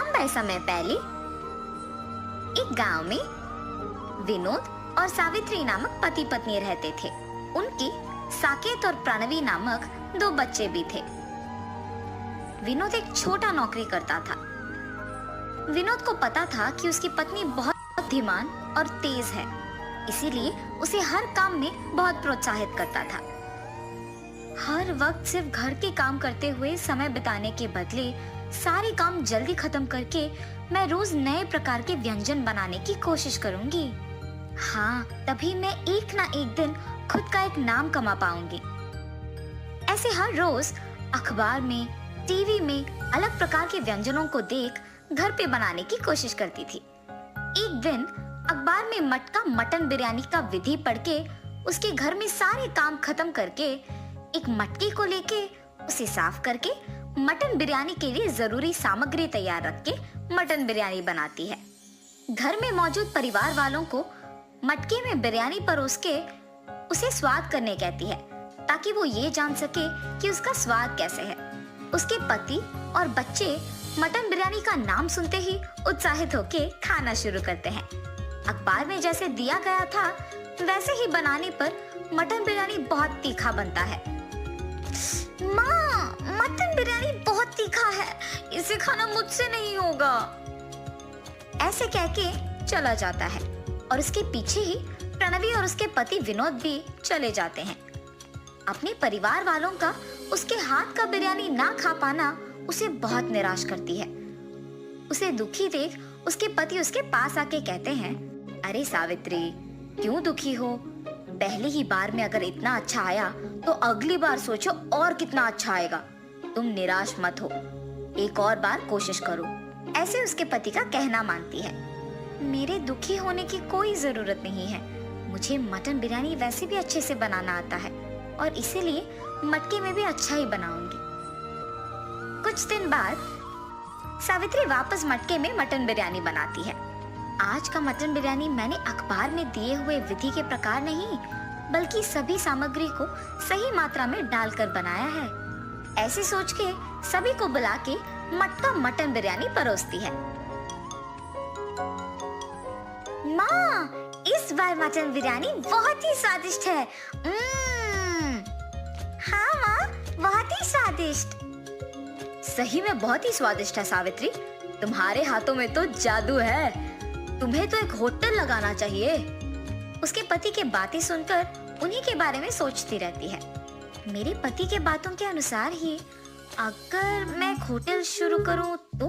लंबे समय पहले एक गांव में विनोद और सावित्री नामक पति पत्नी रहते थे। उनके साकेत और प्रणवी नामक 2 बच्चे भी थे। विनोद एक छोटा नौकरी करता था। विनोद को पता था कि उसकी पत्नी बहुत बुद्धिमान और तेज है, इसीलिए उसे हर काम में बहुत प्रोत्साहित करता था। हर वक्त सिर्फ घर के काम करते हुए समय बिताने के बदले सारे काम जल्दी खत्म करके मैं रोज नए प्रकार के व्यंजन बनाने की कोशिश करूंगी। हाँ, तभी मैं एक ना एक दिन खुद का एक नाम कमा पाऊंगी। ऐसे हर रोज अखबार में, टीवी में अलग प्रकार के व्यंजनों को देख घर पे बनाने की कोशिश करती थी। एक दिन अखबार में मटका मटन बिरयानी का विधि पढ़ के उसके घर में सारे काम खत्म करके एक मटके को लेके उसे साफ करके मटन बिरयानी के लिए जरूरी सामग्री तैयार रख के मटन बिरयानी बनाती है। घर में मौजूद परिवार वालों को मटके में बिरयानी परोस के उसे स्वाद करने कहती है, ताकि वो ये जान सके कि उसका स्वाद कैसे है। उसके पति और बच्चे मटन बिरयानी का नाम सुनते ही उत्साहित होके खाना शुरू करते हैं। अखबार में जैसे दिया गया था वैसे ही बनाने पर मटन बिरयानी बहुत तीखा बनता है। माँ, मटन बिरयानी बहुत तीखा है, इसे खाना मुझसे नहीं होगा, ऐसे कह के चला जाता है और उसके पीछे ही प्रणवी और उसके पति विनोद भी चले जाते हैं। अपने परिवार वालों का उसके हाथ का बिरयानी ना खा पाना उसे बहुत निराश करती है। उसे दुखी देख उसके पति उसके पास आके कहते हैं, अरे सावित्री, क्यों दुखी हो? पहली ही बार में अगर इतना अच्छा आया तो अगली बार सोचो और कितना अच्छा आएगा। तुम निराश मत हो, एक और बार कोशिश करो, ऐसे उसके पति का कहना मानती है। मेरे दुखी होने की कोई जरूरत नहीं है, मुझे मटन बिरयानी वैसे भी अच्छे से बनाना आता है और इसीलिए मटके में भी अच्छा ही बनाऊंगी। कुछ दिन बाद सावित्री वापस मटके में मटन बिरयानी बनाती है। आज का मटन बिरयानी मैंने अखबार में दिए हुए विधि के प्रकार नहीं, बल्कि सभी सामग्री को सही मात्रा में डालकर बनाया है। ऐसे सोच के सभी को बुला के मटका मटन बिरयानी परोसती है। माँ, इस बार मटन बिरयानी बहुत ही स्वादिष्ट है। हाँ माँ, बहुत ही स्वादिष्ट। सही में बहुत ही स्वादिष्ट है सावित्री, तुम्हारे हाथों में तो जादू है, तुम्हें तो एक होटल लगाना चाहिए। उसके पति की बातें सुनकर उन्हीं के बारे में सोचती रहती है। मेरे पति के बातों के अनुसार ही अगर मैं एक होटल शुरू करूं तो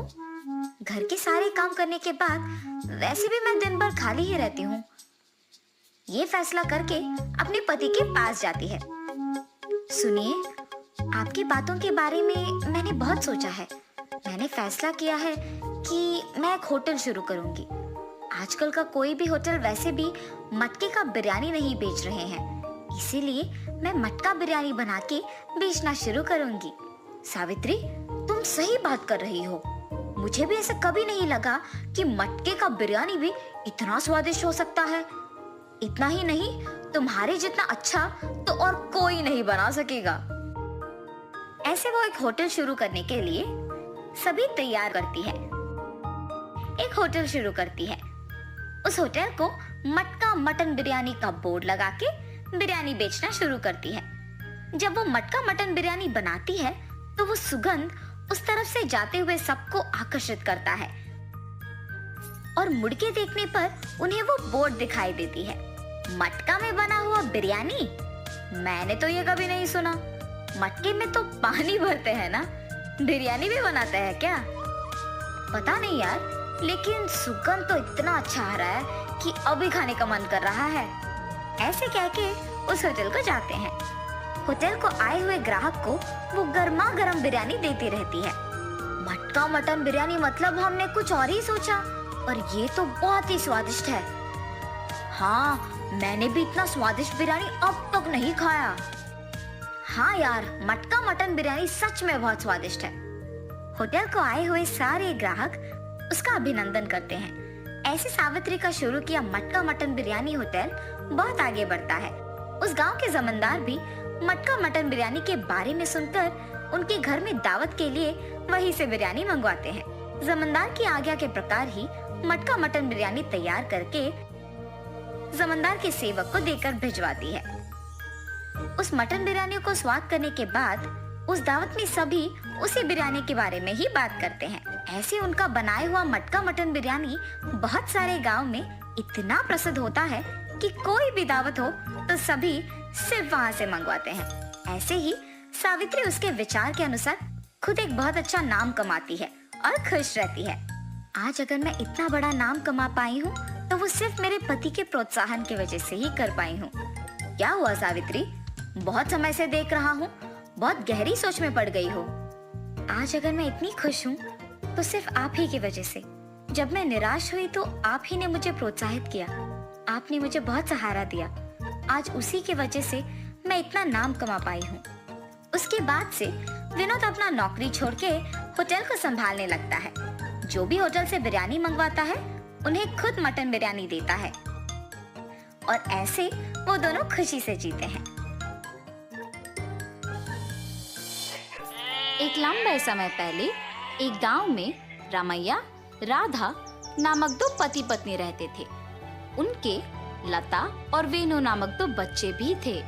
घर के सारे काम करने के बाद वैसे भी मैं दिन भर खाली ही रहती हूँ। ये फैसला करके अपने पति के पास जाती है। सुनिए, आपकी बातों के बारे में मैंने बहुत सोचा है। मैंने फैसला किया है कि मैं एक होटल शुरू करूंगी। आजकल का कोई भी होटल वैसे भी मटके का बिरयानी नहीं बेच रहे हैं, इसीलिए मैं मटका बिरयानी बना के बेचना शुरू करूंगी। सावित्री, तुम सही बात कर रही हो। मुझे भी ऐसा कभी नहीं लगा कि मटके का बिरयानी भी इतना स्वादिष्ट हो सकता है। इतना ही नहीं, तुम्हारे जितना अच्छा तो और कोई नहीं बना सकेगा। ऐसे वो एक होटल शुरू करने के लिए सभी तैयार करती है। एक होटल शुरू करती है। उस होटल को मटका मटन बिरयानी का बोर्ड लगा के बिरयानी बेचना शुरू करती है। जब वो मटका मटन बिरयानी बनाती है तो वो सुगंध उस तरफ से जाते हुए सबको आकर्षित करता है और मुड़ के देखने पर उन्हें वो बोर्ड दिखाई देती है, मटका में बना हुआ बिरयानी। मैंने तो ये कभी नहीं सुना। मटके में तो पानी भरते हैं ना, बिरयानी भी बनाते हैं क्या? पता नहीं यार, लेकिन सुगंध तो इतना अच्छा आ रहा है कि अभी खाने का मन कर रहा है। ऐसे कह के उस होटल को जाते हैं। होटल को आए हुए ग्राहक को वो गर्मा गर्म बिरयानी देती रहती है। मटका मटन बिरयानी मतलब हमने कुछ और ही सोचा, और ये तो बहुत ही स्वादिष्ट है। हाँ, मैंने भी इतना स्वादिष्ट बिरयानी अब तक नहीं खाया। हाँ यार, मटका मटन बिरयानी सच में बहुत स्वादिष्ट है। होटल को आए हुए सारे ग्राहक उसका अभिनंदन करते हैं। ऐसे सावित्री का शुरू किया मटका मटन बिरयानी होटल बहुत आगे बढ़ता है। उस गांव के जमींदार भी मटका मटन बिरयानी के बारे में सुनकर उनके घर में दावत के लिए वहीं से बिरयानी मंगवाते हैं। जमींदार की आज्ञा के प्रकार ही मटका मटन बिरयानी तैयार करके जमींदार के सेवक को देकर भिजवाती है। उस मटन बिरयानी को स्वाद करने के बाद उस दावत में सभी उसी बिरयानी के बारे में ही बात करते हैं। ऐसे उनका बनाया हुआ मटका मटन बिरयानी बहुत सारे गांव में इतना प्रसिद्ध होता है कि कोई भी दावत हो तो सभी सिर्फ वहाँ से मंगवाते हैं। ऐसे ही सावित्री उसके विचार के अनुसार खुद एक बहुत अच्छा नाम कमाती है और खुश रहती है। आज अगर मैं इतना बड़ा नाम कमा पाई हूँ तो वो सिर्फ मेरे पति के प्रोत्साहन की वजह से ही कर पाई हूँ। क्या हुआ सावित्री? बहुत समय से देख रहा हूँ, बहुत गहरी सोच में पड़ गई हो। आज अगर मैं इतनी खुश हूँ तो सिर्फ आप ही की वजह से। जब मैं निराश हुई तो आप ही ने मुझे प्रोत्साहित किया, आपने मुझे बहुत सहारा दिया। आज उसी की वजह से मैं इतना नाम कमा पाई हूँ। उसके बाद से विनोद अपना नौकरी छोड़ के होटल को संभालने लगता है। जो भी होटल से बिरयानी मंगवाता है उन्हें खुद मटन बिरयानी देता है और ऐसे वो दोनों खुशी से जीते हैं। एक लंबे समय पहले एक गांव में रामैया, राधा नामक दो पति पत्नी रहते थे। उनके लता और वेणु नामक दो बच्चे भी थे।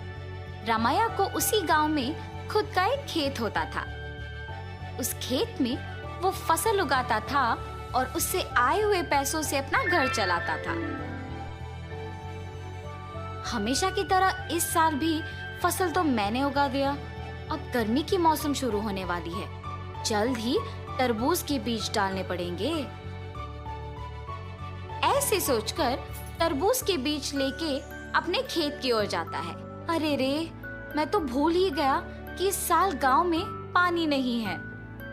रामैया को उसी गांव में खुद का एक खेत होता था। उस खेत में वो फसल उगाता था और उससे आए हुए पैसों से अपना घर चलाता था। हमेशा की तरह इस साल भी फसल तो मैंने उगा दिया। अब गर्मी की मौसम शुरू होने वाली है, जल्द ही तरबूज के बीज डालने पड़ेंगे। ऐसे सोचकर तरबूज के बीज लेके अपने खेत की ओर जाता है। अरे रे, मैं तो भूल ही गया कि इस साल गांव में पानी नहीं है।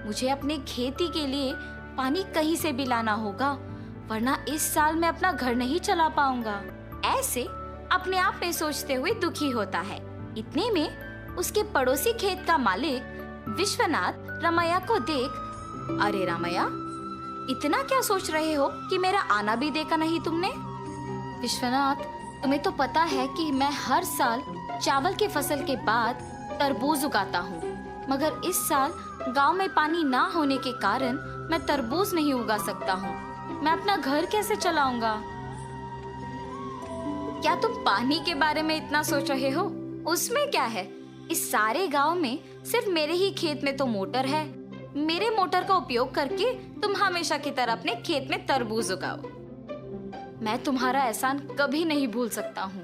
मुझे अपने खेती के लिए पानी कहीं से भी लाना होगा, वरना इस साल मैं अपना घर नहीं चला पाऊंगा। ऐसे अपने आप में सोचते हुए दुखी होता है। इतने में उसके पड़ोसी खेत का मालिक विश्वनाथ रामैया को देख, अरे रामैया, इतना क्या सोच रहे हो कि मेरा आना भी देखा नहीं तुमने? विश्वनाथ, तुम्हें तो पता है कि मैं हर साल चावल की फसल के बाद तरबूज उगाता हूँ, मगर इस साल गांव में पानी ना होने के कारण मैं तरबूज नहीं उगा सकता हूँ। मैं अपना घर कैसे चलाऊंगा? क्या तुम पानी के बारे में इतना सोच रहे हो? उसमें क्या है, इस सारे गांव में सिर्फ मेरे ही खेत में तो मोटर है। मेरे मोटर का उपयोग करके तुम हमेशा की तरह अपने खेत में तरबूज उगाओ। मैं तुम्हारा एहसान कभी नहीं भूल सकता हूँ।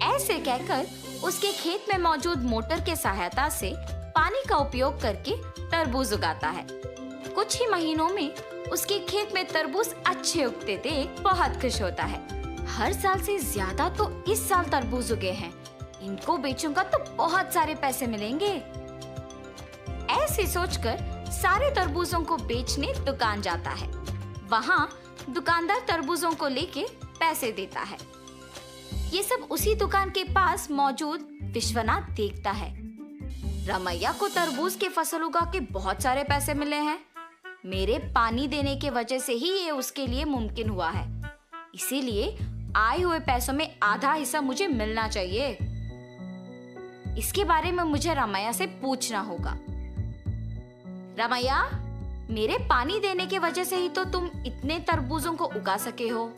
ऐसे कहकर उसके खेत में मौजूद मोटर के सहायता से पानी का उपयोग करके तरबूज उगाता है। कुछ ही महीनों में उसके खेत में तरबूज अच्छे उगते देख बहुत खुश होता है। हर साल से ज्यादा तो इस साल तरबूज उगे हैं, इनको बेचूंगा तो बहुत सारे पैसे मिलेंगे। ऐसे सोचकर सारे तरबूजों को बेचने दुकान जाता है। वहाँ दुकानदार तरबूजों को लेके पैसे देता है। ये सब उसी दुकान के पास मौजूद विश्वनाथ देखता है। रामैया को तरबूज की फसल उगा के बहुत सारे पैसे मिले हैं। मेरे पानी देने के वजह से ही ये उसके लिए मुमकिन हुआ है, इसीलिए आए हुए पैसों में आधा हिस्सा मुझे मिलना चाहिए। इसके बारे में मुझे रामैया से पूछना होगा। रामैया, मेरे पानी देने के वजह से ही तो तुम इतने तरबूजों को उगा सके हो।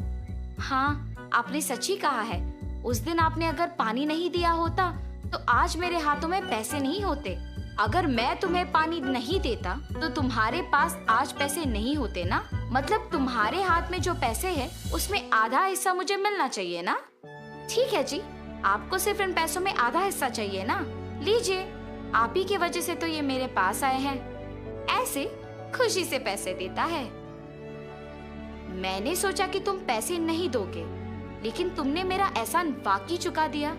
हाँ, आपने सच ही कहा है। उस दिन आपने अगर पानी नहीं दिया होता तो आज मेरे हाथों में पैसे नहीं होते। अगर मैं तुम्हें पानी नहीं देता तो तुम्हारे पास आज पैसे नहीं होते ना। मतलब तुम्हारे हाथ में जो पैसे है उसमें आधा हिस्सा मुझे मिलना चाहिए ना। ठीक है जी, आपको सिर्फ इन पैसों में आधा हिस्सा चाहिए ना। लीजिए, आप ही की वजह से तो ये मेरे पास आए हैं। ऐसे खुशी से पैसे देता है। मैंने सोचा कि तुम पैसे नहीं दोगे, लेकिन तुमने मेरा एहसान वाकई चुका दिया।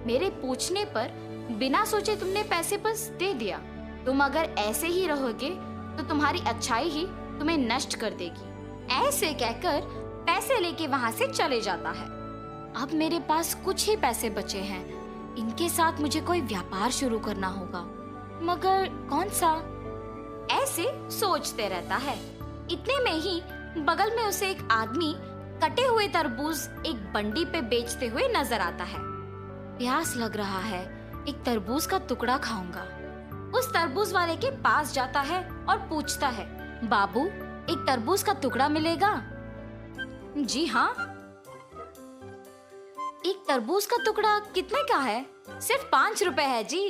मेरे पूछने पर बिना सोचे तुमने पैसे बस दे दिया। तुम अगर ऐसे ही रहोगे तो तुम्हारी अच्छाई ही तुम्हें नष्ट कर देगी। ऐसे कहकर पैसे लेके वहाँ से चले जाता है। अब मेरे पास कुछ ही पैसे बचे हैं, इनके साथ मुझे कोई व्यापार शुरू करना होगा, मगर कौन सा? ऐसे सोचते रहता है। इतने में ही बगल में उसे एक आदमी कटे हुए तरबूज एक बंडी पे बेचते हुए नजर आता है। प्यास लग रहा है, एक तरबूज का टुकड़ा खाऊंगा। उस तरबूज वाले के पास जाता है और पूछता है, बाबू, एक तरबूज का टुकड़ा मिलेगा? जी हाँ। एक तरबूज का टुकड़ा कितने का है? सिर्फ 5 रुपए है जी।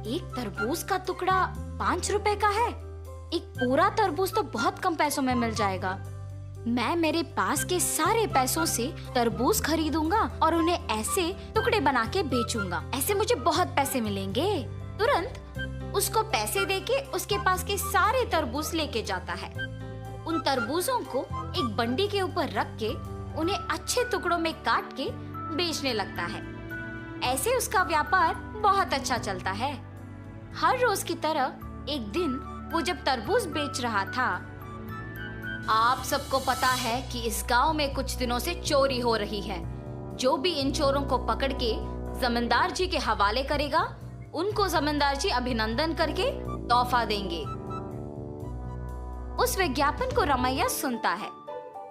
एक तरबूज का टुकड़ा 5 रुपए का है? एक पूरा तरबूज तो बहुत कम पैसों में मिल जाएगा। मैं मेरे पास के सारे पैसों से तरबूज खरीदूंगा और उन्हें ऐसे टुकड़े बना के बेचूंगा। ऐसे मुझे बहुत पैसे मिलेंगे। तुरंत उसको पैसे देके उसके पास के सारे तरबूज लेके जाता है। उन तरबूजों को एक बंडी के ऊपर रख के उन्हें अच्छे टुकड़ों में काट के बेचने लगता है। ऐसे उसका व्यापार बहुत अच्छा चलता है। हर रोज की तरह एक दिन वो जब तरबूज बेच रहा था, आप सबको पता है कि इस गांव में कुछ दिनों से चोरी हो रही है। जो भी इन चोरों को पकड़ के जमींदार जी के हवाले करेगा, उनको जमींदार जी अभिनंदन करके तोहफा देंगे। उस विज्ञापन को रमैया सुनता है।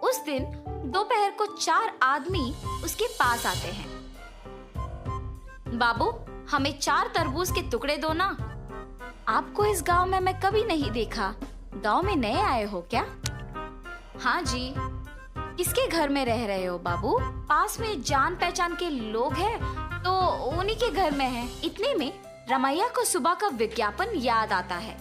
उस दिन दोपहर को 4 आदमी उसके पास आते हैं। बाबू, हमें 4 तरबूज के टुकड़े दो ना। आपको इस गांव में मैं कभी नहीं देखा। गांव में नए आए हो क्या? हाँ जी। किसके घर में रह रहे हो बाबू? पास में जान पहचान के लोग हैं तो उन्हीं के घर में हैं। इतने में रमैया को सुबह का विज्ञापन याद आता है।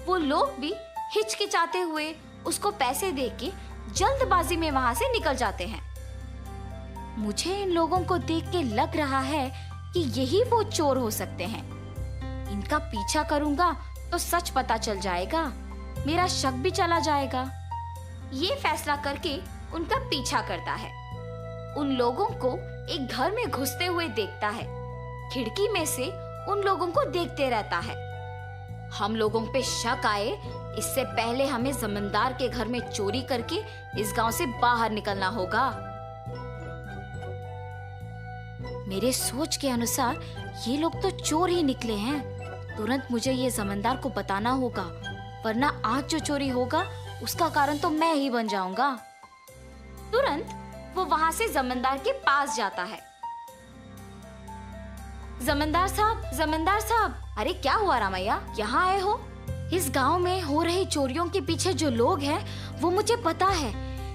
वो लोग भी हिचकिचाते हुए उसको पैसे देके जल्दबाजी में वहाँ से निकल जाते हैं। मुझे इन लोगों को देख के लग रहा है कि यही वो चोर हो सकते हैं। इनका पीछा करूंगा तो सच पता चल जाएगा, मेरा शक भी चला जाएगा। ये फैसला करके उनका पीछा करता है। उन लोगों को एक घर में घुसते हुए देखता है। खिड़की में से उन लोगों को देखते रहता है। हम लोगों पे शक आए इससे पहले हमें जमींदार के घर में चोरी करके इस गांव से बाहर निकलना होगा। मेरे सोच के अनुसार ये लोग तो चोर ही निकले हैं। तुरंत मुझे ये जमींदार को बताना होगा, वरना आज जो चोरी होगा उसका कारण तो मैं ही बन जाऊंगा। तुरंत वो वहां से जमींदार के पास जाता है। जमींदार साहब, अरे क्या हुआ रमैया, यहाँ आए हो? इस गांव में हो रही चोरियों के पीछे जो लोग हैं वो मुझे पता है।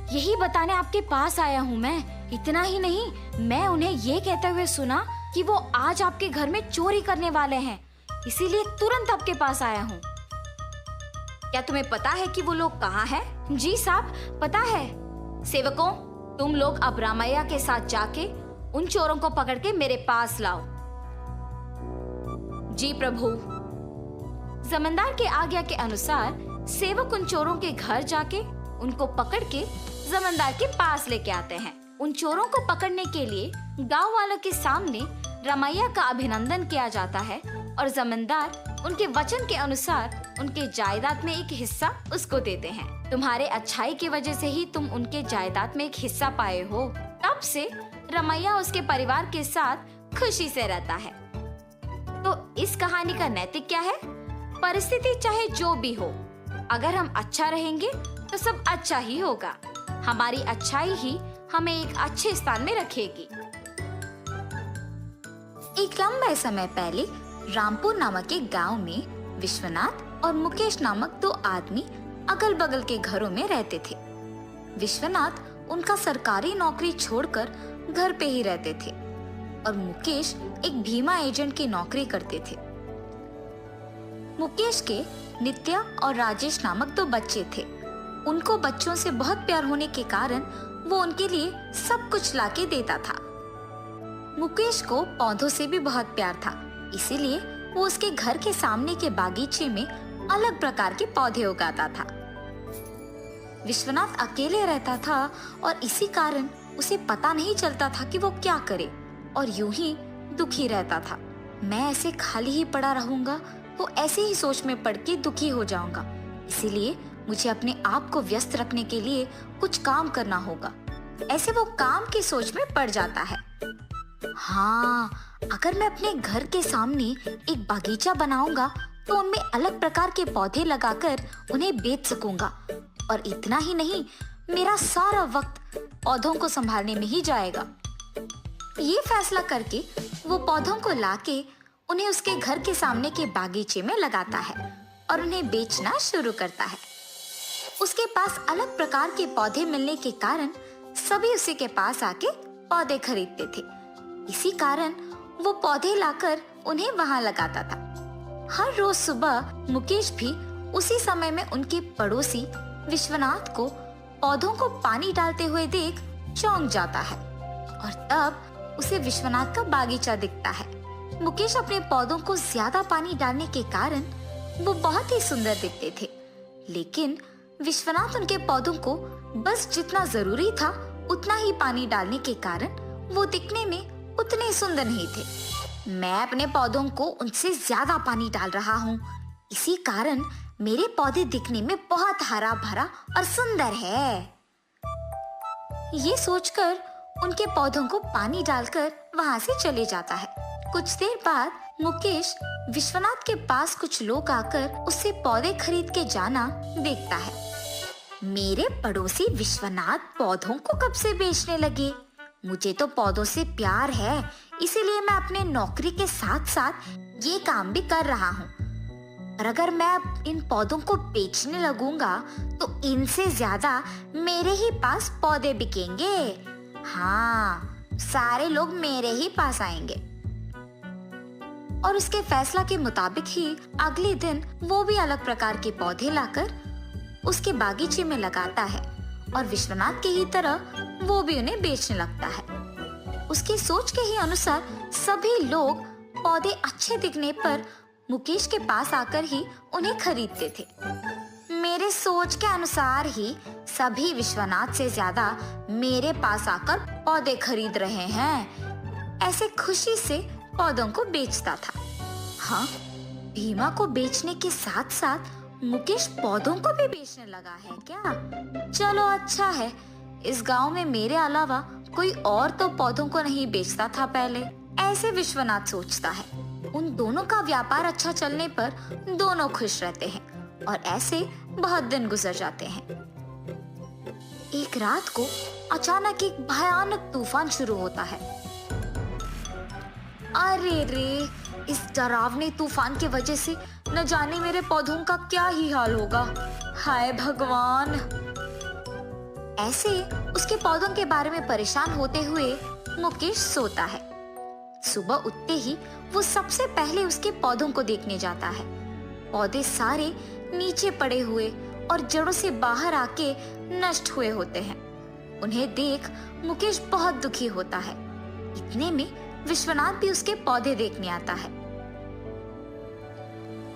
यही बताने आपके पास आया हूँ मैं। इतना ही नहीं, मैं उन्हें ये कहते हुए सुना कि वो आज आपके घर में चोरी करने वाले हैं, इसीलिए तुरंत आपके पास आया हूँ। क्या तुम्हें पता है कि वो लोग कहाँ हैं? जी साहब, पता है। सेवकों, तुम लोग अब रमैया के साथ जाके उन चोरों को पकड़ के मेरे पास लाओ। जी प्रभु। जमींदार के आज्ञा के अनुसार सेवक उन चोरों के घर जाके उनको पकड़ के जमींदार के पास लेके आते हैं। उन चोरों को पकड़ने के लिए गांव वालों के सामने रमैया का अभिनंदन किया जाता है और जमींदार उनके वचन के अनुसार उनके जायदाद में एक हिस्सा उसको देते हैं। तुम्हारे अच्छाई की वजह से ही तुम उनके जायदाद में एक हिस्सा पाए हो। तब से रमैया उसके परिवार के साथ खुशी से रहता है। तो इस कहानी का नैतिक क्या है? परिस्थिति चाहे जो भी हो, अगर हम अच्छा रहेंगे तो सब अच्छा ही होगा। हमारी अच्छाई ही हमें एक अच्छे स्थान में रखेगी। एक लंबे समय पहले रामपुर नामक एक गांव में विश्वनाथ और मुकेश नामक 2 आदमी अगल बगल के घरों में रहते थे। विश्वनाथ उनका सरकारी नौकरी छोड़कर घर पे ही रहते थे और मुकेश एक बीमा एजेंट की नौकरी करते थे। मुकेश के नित्या और राजेश नामक 2 बच्चे थे। उनको बच्चों से बहुत प्यार होने के कारण वो उनके लिए सब कुछ लाके देता था। मुकेश को पौधों से भी बहुत प्यार था, इसीलिए वो उसके घर के सामने के बागीचे में अलग प्रकार के पौधे उगाता था। विश्वनाथ अकेले रहता था और इसी कारण उसे पता नहीं चलता था कि वो क्या करे और यूं ही दुखी रहता था। मैं ऐसे खाली ही पड़ा रहूंगा तो ऐसे ही सोच में पड़ के दुखी हो जाऊंगा, इसीलिए मुझे अपने आप को व्यस्त रखने के लिए कुछ काम करना होगा। ऐसे वो काम की सोच में पड़ जाता है। हाँ, अगर मैं अपने घर के सामने एक बागीचा बनाऊंगा तो उनमें अलग प्रकार के पौधे लगाकर उन्हें बेच सकूंगा और इतना ही नहीं, मेरा सारा वक्त पौधों को संभालने में ही जाएगा। ये फैसला करके वो पौधों को लाके उन्हें उसके घर के सामने के बागीचे में लगाता है और उन्हें बेचना शुरू करता है। उसके पास अलग प्रकार के पौधे मिलने के कारण सभी उसी के पास आके पौधे खरीदते थे। इसी कारण वो पौधे लाकर उन्हें वहाँ लगाता था। हर रोज सुबह मुकेश भी उसी समय में उनके पड़ोसी विश्वनाथ को पौधों को पानी डालते हुए देख चौंक जाता है और तब उसे विश्वनाथ का बागीचा दिखता है। मुकेश अपने पौधों को ज्यादा पानी डालने के कारण वो बहुत ही सुंदर दिखते थे, लेकिन विश्वनाथ उनके पौधों को बस जितना जरूरी था उतना ही पानी डालने के कारण वो दिखने में उतने सुंदर नहीं थे। मैं अपने पौधों को उनसे ज्यादा पानी डाल रहा हूँ, इसी कारण मेरे पौधे दिखने में बहुत हरा भरा और सुंदर है। ये सोचकर उनके पौधों को पानी डालकर वहाँ से चले जाता है। कुछ देर बाद मुकेश विश्वनाथ के पास कुछ लोग आकर उससे पौधे खरीद के जाना देखता है। मेरे पड़ोसी विश्वनाथ पौधों को कब से बेचने लगे? मुझे तो पौधों से प्यार है, इसीलिए मैं अपने नौकरी के साथ साथ ये काम भी कर रहा हूँ। और अगर मैं इन पौधों को बेचने लगूंगा तो इनसे ज्यादा मेरे ही पास पौधे बिकेंगे। हाँ, सारे लोग मेरे ही पास आएंगे। और उसके फैसला के मुताबिक ही अगले दिन वो भी अलग प्रकार के पौधे लाकर उसके बागीचे में लगाता है और विश्वनाथ के ही तरह वो भी उन्हें बेचने लगता है। उसकी सोच के ही अनुसार सभी लोग पौधे अच्छे दिखने पर मुकेश के पास आकर ही उन्हें खरीदते थे। मेरे सोच के अनुसार ही सभी विश्वनाथ से ज्यादा मेरे पास आकर पौधे खरीद रहे हैं, ऐसे खुशी से पौधों को बेचता था। हाँ, भीमा को बेचने के साथ साथ मुकेश पौधों को भी बेचने लगा है क्या? चलो अच्छा है, इस गांव में मेरे अलावा कोई और तो पौधों को नहीं बेचता था पहले, ऐसे विश्वनाथ सोचता है। उन दोनों का व्यापार अच्छा चलने पर दोनों खुश रहते हैं और ऐसे बहुत दिन गुजर जाते हैं। एक रात को अचानक एक भयानक तूफान शुरू होता है। अरे रे, इस डरावने तूफान की वजह से न जाने मेरे पौधों का क्या ही हाल होगा। हाय भगवान। ऐसे उसके पौधों के बारे में परेशान होते हुए मुकेश सोता है। सुबह उठते ही वो सबसे पहले उसके पौधों को देखने जाता है। पौधे सारे नीचे पड़े हुए और जड़ों से बाहर आके नष्ट हुए होते हैं। उन्हें देख मुकेश बहुत दुखी होता है। इतने में विश्वनाथ भी उसके पौधे देखने आता है।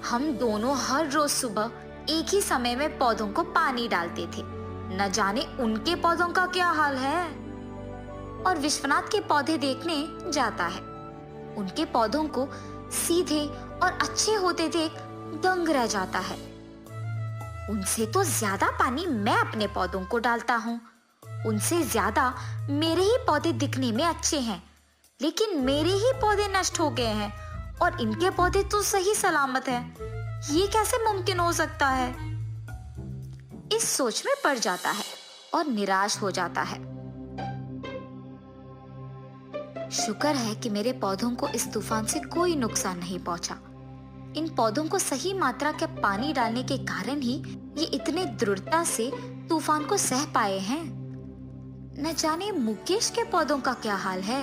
हम दोनों हर रोज सुबह एक ही समय में पौधों को पानी डालते थे, न जाने उनके पौधों का क्या हाल है। और विश्वनाथ के पौधे देखने जाता है। उनके पौधों को सीधे और अच्छे होते देख दंग रह जाता है। उनसे तो ज्यादा पानी मैं अपने पौधों को डालता हूँ, उनसे ज्यादा मेरे ही पौधे दिखने में अच्छे हैं, लेकिन मेरे ही पौधे नष्ट हो गए हैं और इनके पौधे तो सही सलामत हैं। ये कैसे मुमकिन हो सकता है? इस सोच में पड़ जाता है और निराश हो जाता है। शुक्र है कि मेरे पौधों को इस तूफान से कोई नुकसान नहीं पहुंचा। इन पौधों को सही मात्रा के पानी डालने के कारण ही ये इतने दृढ़ता से तूफान को सह पाए हैं। न जाने मुकेश के पौधों का क्या हाल है।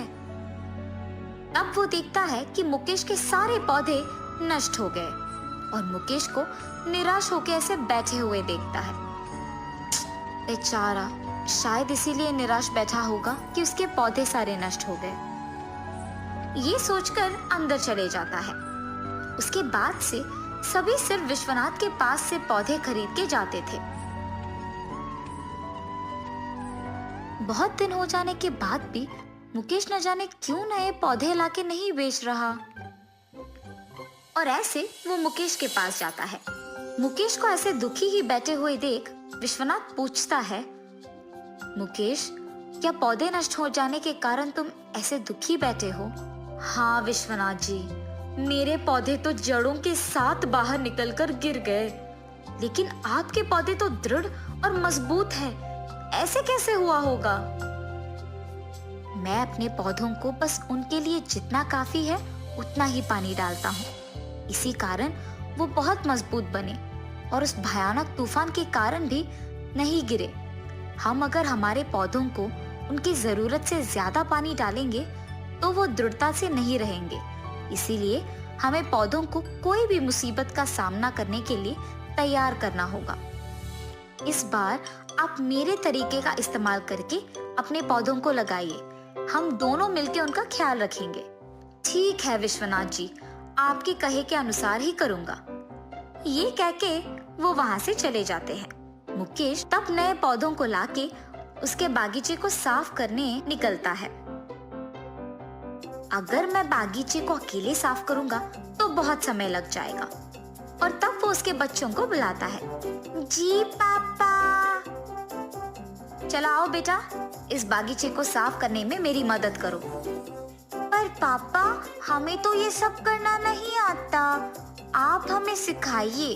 अब वो देखता है कि मुकेश के सारे पौधे नष्ट हो गए और मुकेश को निराश होकर ऐसे बैठे हुए देखता है। बेचारा, शायद इसीलिए निराश बैठा होगा कि उसके पौधे सारे नष्ट हो गए। ये सोचकर अंदर चले जाता है। उसके बाद से सभी सिर्फ विश्वनाथ के पास से पौधे खरीद के जाते थे। बहुत दिन हो जाने के बाद भी मुकेश न जाने क्यों नए पौधे लाके नहीं बेच रहा। और ऐसे वो मुकेश के पास जाता है। मुकेश को ऐसे दुखी ही बैठे हुए देख विश्वनाथ पूछता है, मुकेश, क्या पौधे नष्ट हो जाने के कारण तुम ऐसे दुखी बैठे हो? हाँ विश्वनाथ जी, मेरे पौधे तो जड़ों के साथ बाहर निकलकर गिर गए, लेकिन आपके पौधे तो दृढ़ और मजबूत है, ऐसे कैसे हुआ होगा? मैं अपने पौधों को बस उनके लिए जितना काफी है उतना ही पानी डालता हूँ, इसी कारण वो बहुत मजबूत बने और उस भयानक तूफान के कारण भी नहीं गिरे। हम अगर हमारे पौधों को उनकी जरूरत से ज्यादा पानी डालेंगे तो वो दृढ़ता से नहीं रहेंगे। इसीलिए हमें पौधों को कोई भी मुसीबत का सामना करने के लिए तैयार करना होगा। इस बार आप मेरे तरीके का इस्तेमाल करके अपने पौधों को लगाइए। हम दोनों मिलकर उनका ख्याल रखेंगे। ठीक है विश्वनाथ जी, आपके कहे के अनुसार ही करूंगा। ये कह के वो वहां से चले जाते हैं। मुकेश तब नए पौधों को लाके उसके बागीचे को साफ करने निकलता है। अगर मैं बागीचे को अकेले साफ करूंगा तो बहुत समय लग जाएगा। और तब वो उसके बच्चों को बुलाता है। जी पापा, चलो आओ बेटा, इस बागीचे को साफ करने में मेरी मदद करो। पर पापा, हमें तो ये सब करना नहीं आता। आप हमें सिखाइए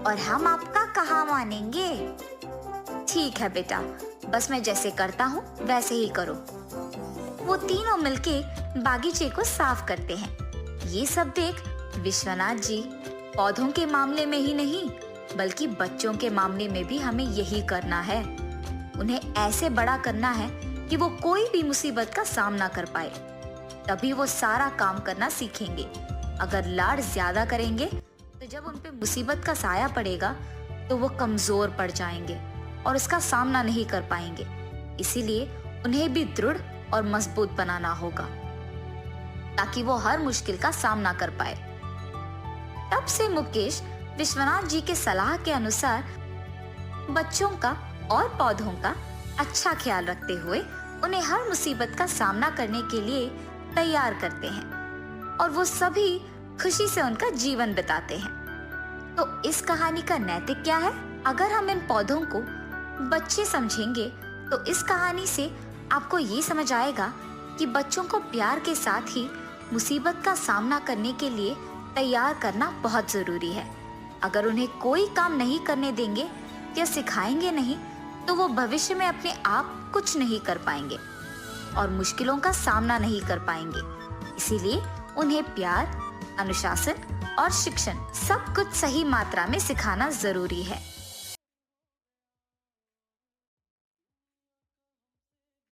और हम आपका कहाँ मानेंगे। ठीक है बेटा, बस मैं जैसे करता हूँ वैसे ही करो। वो तीनों मिलके बागीचे को साफ करते हैं। ये सब देख विश्वनाथ जी, पौधों के मामले में ही नहीं बल्कि बच्चों के मामले में भी हमें यही करना है। उन्हें ऐसे बड़ा करना है कि वो कोई भी मुसीबत का सामना कर पाए। तभी वो सारा काम करना सीखेंगे। अगर लाड ज्यादा करेंगे तो जब उन पे मुसीबत का साया पड़ेगा तो वो कमजोर पड़ जाएंगे और उसका सामना नहीं कर पाएंगे। इसीलिए उन्हें भी दृढ़ और मजबूत बनाना होगा ताकि वो हर मुश्किल का सामना कर पाए। तब से मुकेश विश्वनाथ जी के सलाह के अनुसार बच्चों का और पौधों का अच्छा ख्याल रखते हुए उन्हें हर मुसीबत का सामना करने के लिए तैयार करते हैं और वो सभी खुशी से उनका जीवन बिताते हैं। तो इस कहानी का नैतिक क्या है? अगर हम इन पौधों को बच्चे समझेंगे तो इस कहानी से आपको ये समझ आएगा कि बच्चों को प्यार के साथ ही मुसीबत का सामना करने के लिए तैयार करना बहुत जरूरी है। अगर उन्हें कोई काम नहीं करने देंगे या सिखाएंगे नहीं तो वो भविष्य में अपने आप कुछ नहीं कर पाएंगे और मुश्किलों का सामना नहीं कर पाएंगे। इसीलिए उन्हें प्यार, अनुशासन और शिक्षण सब कुछ सही मात्रा में सिखाना जरूरी है।